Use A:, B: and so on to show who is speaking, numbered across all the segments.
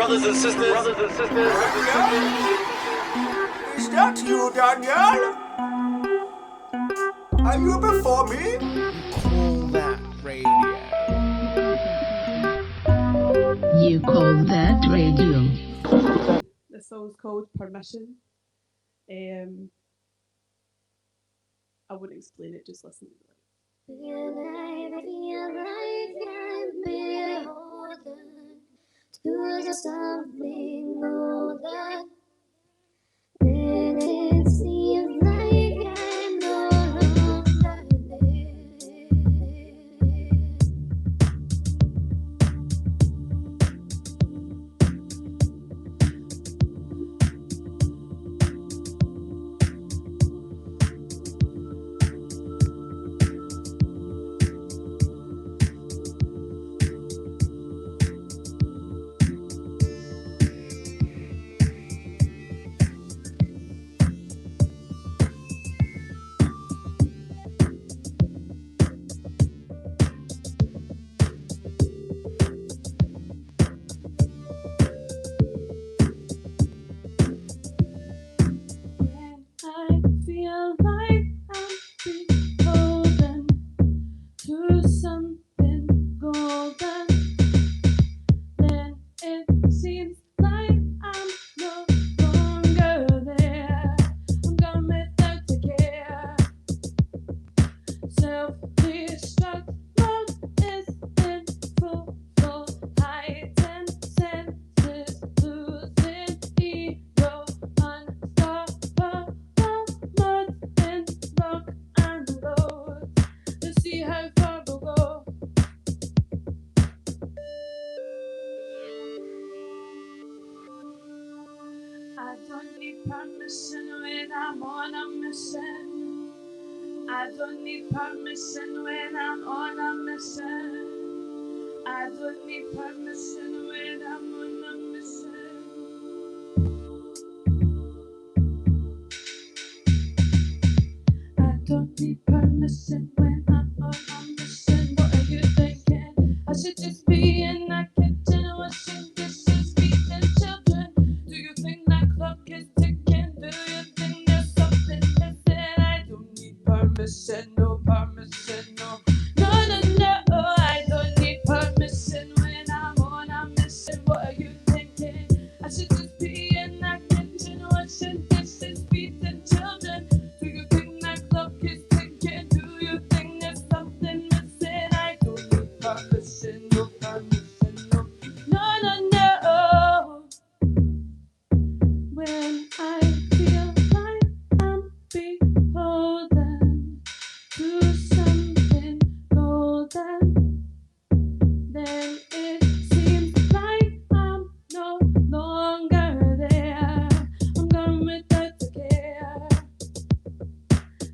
A: brothers and sisters.
B: Is that you, Daniel? Are you before me?
C: Call that radio.
D: You call that radio.
E: The song's called Permission. I wouldn't explain it, just listen to it.
F: Feel like I'm beholden to something more than. Then it seems like I'm no longer there.
G: Permission when I'm on a mission. I don't need permission when I'm on a mission. I don't need permission when I'm on a mission. I don't need permission when I'm on a mission. What are you thinking? I should just be in that kitchen washing dishes, feeding children. Do you think that clock is ticking? Do you think there's something missing? I don't need permission, no permission, no. No, no, no, I don't need permission when I'm on a mission. What are you thinking? I should just be in that kitchen washing dishes, feeding children. Do you think that clock is ticking? Do you think there's something missing? I don't need permission, no permission, no. No, no, no. When I feel like I'm beholden to something golden, then it seems like I'm no longer there. I'm gone without the care.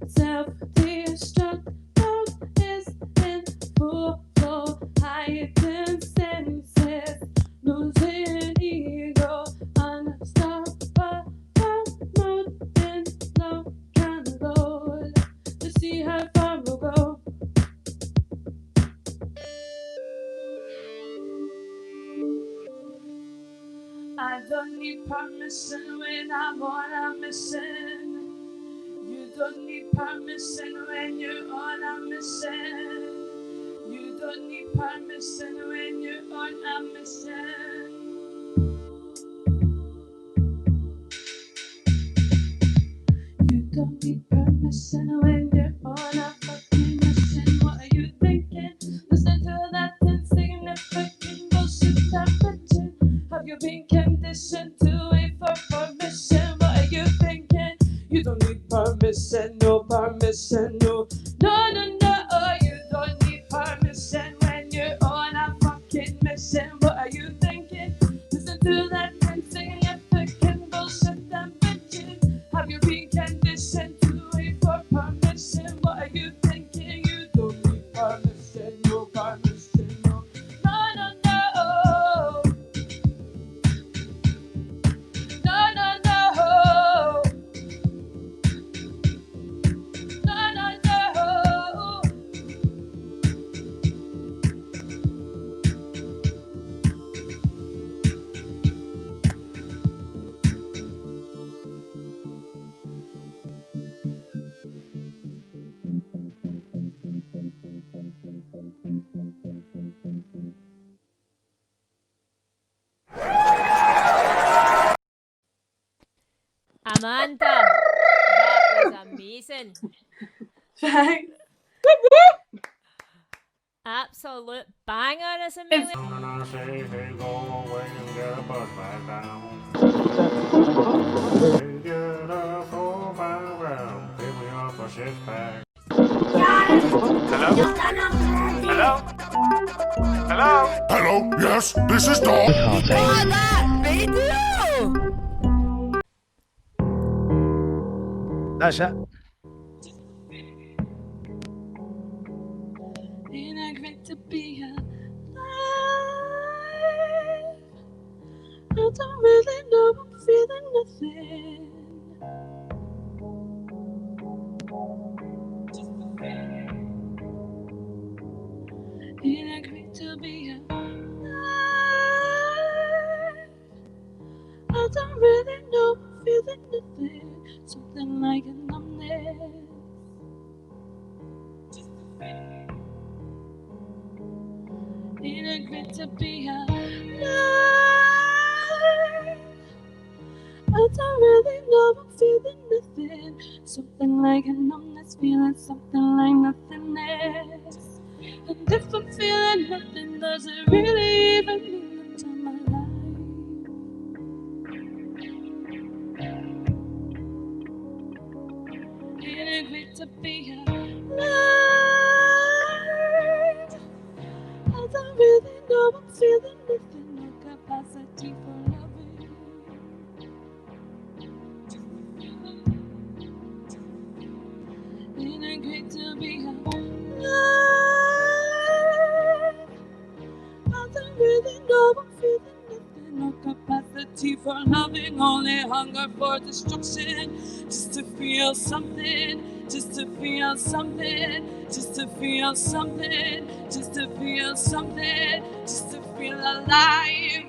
G: Self-destruct mode is in full flow, heightened senses, losing ego, unstoppable mode in low kind of load. To see how far we'll go. I don't need permission when I'm on a mission. You don't need permission when you're on a mission. You don't need permission when you're on a mission. You don't need permission when you're on a fucking mission. What are you thinking? Listen to that insignificant bullshit I'm bitching. Have you been conditioned to wait for permission? What are you thinking? You don't need permission, no permission, no. No, no, no, you don't need permission when you're on a fucking mission. What are you thinking? Listen to that insignificant bullshit I'm bitching. Have you been conditioned to wait for permission? What are you thinking? You don't need permission, no permission, no. No, no, no. No, no, no. No, no, no.
A: Amanda, that was amazing.
E: Thanks.
A: Absolute banger, is amazing.
B: Hello, yes, this is Dog.
C: That's it.
G: Ain't it great to be alive? I don't really know, I'm feeling nothing. Ain't it great to be alive? I don't really know, I'm feeling nothing. Something like a numbness. Ain't it great to be alive? I don't really know, I'm feeling nothing. Something like a numbness, feeling something like nothingness. And if I'm feeling nothing, does it really even mean much in my life? Ain't it great to be alive? I don't really know, I'm feeling nothing. No capacity for loving. Ain't it great to be alive? I don't really know, I'm feeling nothing. No capacity for loving, only hunger for destruction. Just to feel something, just to feel something, just to feel something, just to feel something, just to feel alive.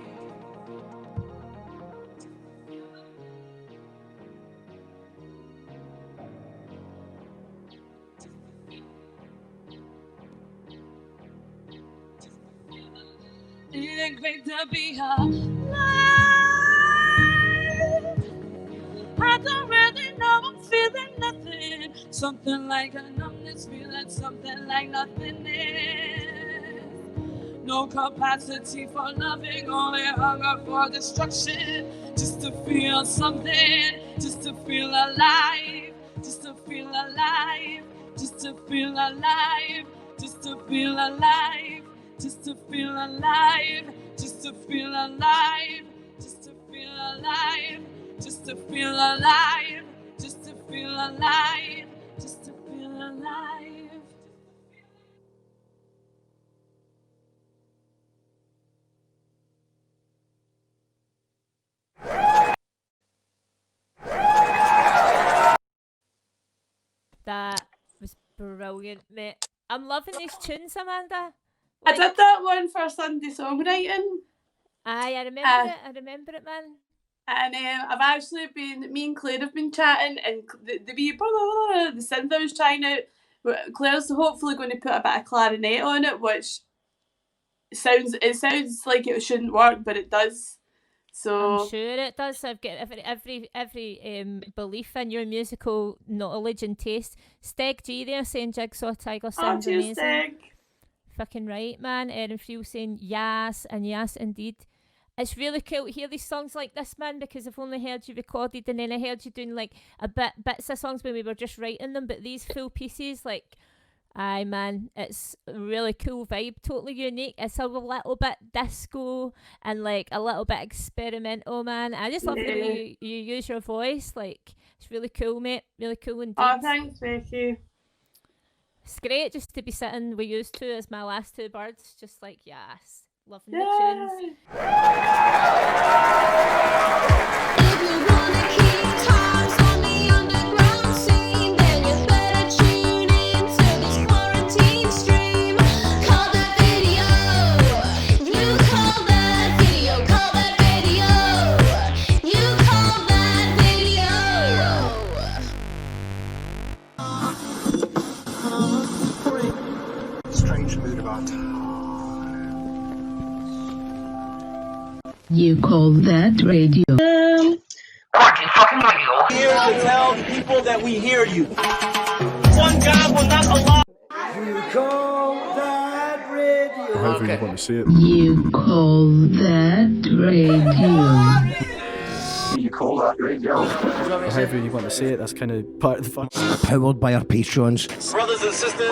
G: Ain't it great to be alive? I don't really know, I'm feeling nothing. Something like a numbness, feeling something like nothingness. No capacity for loving, only hunger for destruction. Just to feel something, just to feel alive, just to feel alive, just to feel alive, just to feel alive, just to feel alive, just to feel alive, just to feel alive, just to feel alive, just to feel alive, just to feel alive.
A: That was brilliant, mate. I'm loving these tunes, Amanda.
E: I
A: Like,
E: did that one for Sunday songwriting,
A: aye, I remember it, man.
E: and I've actually been, me and Claire have been chatting, and the wee the synth I was trying out, Claire's hopefully going to put a bit of clarinet on it, which sounds like it shouldn't work, but it does. So
A: I'm sure it does. I've got every belief in your musical knowledge and taste. Steg G there saying Jigsawtiger sounds amazing.
E: Steg.
A: Fucking right, man. Erin Friel saying yes, and yes indeed. It's really cool to hear these songs like this, man, because I've only heard you recorded, and then I heard you doing like bits of songs when we were just writing them, but these full pieces, like, aye, man, it's a really cool vibe, totally unique. It's a little bit disco and like a little bit experimental, man. I just love the way you use your voice. Like, it's really cool, mate. Really cool indeed.
E: Oh, thanks, Becci.
A: It's great just to be sitting with you two as my last two birds, just like, yes, loving the tunes.
F: If you wanna keep tabs on the underground scene, then you better tune in to this quarantine stream. Call that video. You call that video. Call that video. You call that video.
B: Strange mood of our time.
D: You call that radio?
B: Fucking radio.
H: people that we hear you. One God will not allow.
I: You call that radio.
J: However you want to say it.
D: You call that radio.
B: You call that radio.
J: However you want to say it, that's kind of part of the fun.
I: Powered by our patrons.
H: Brothers and sisters.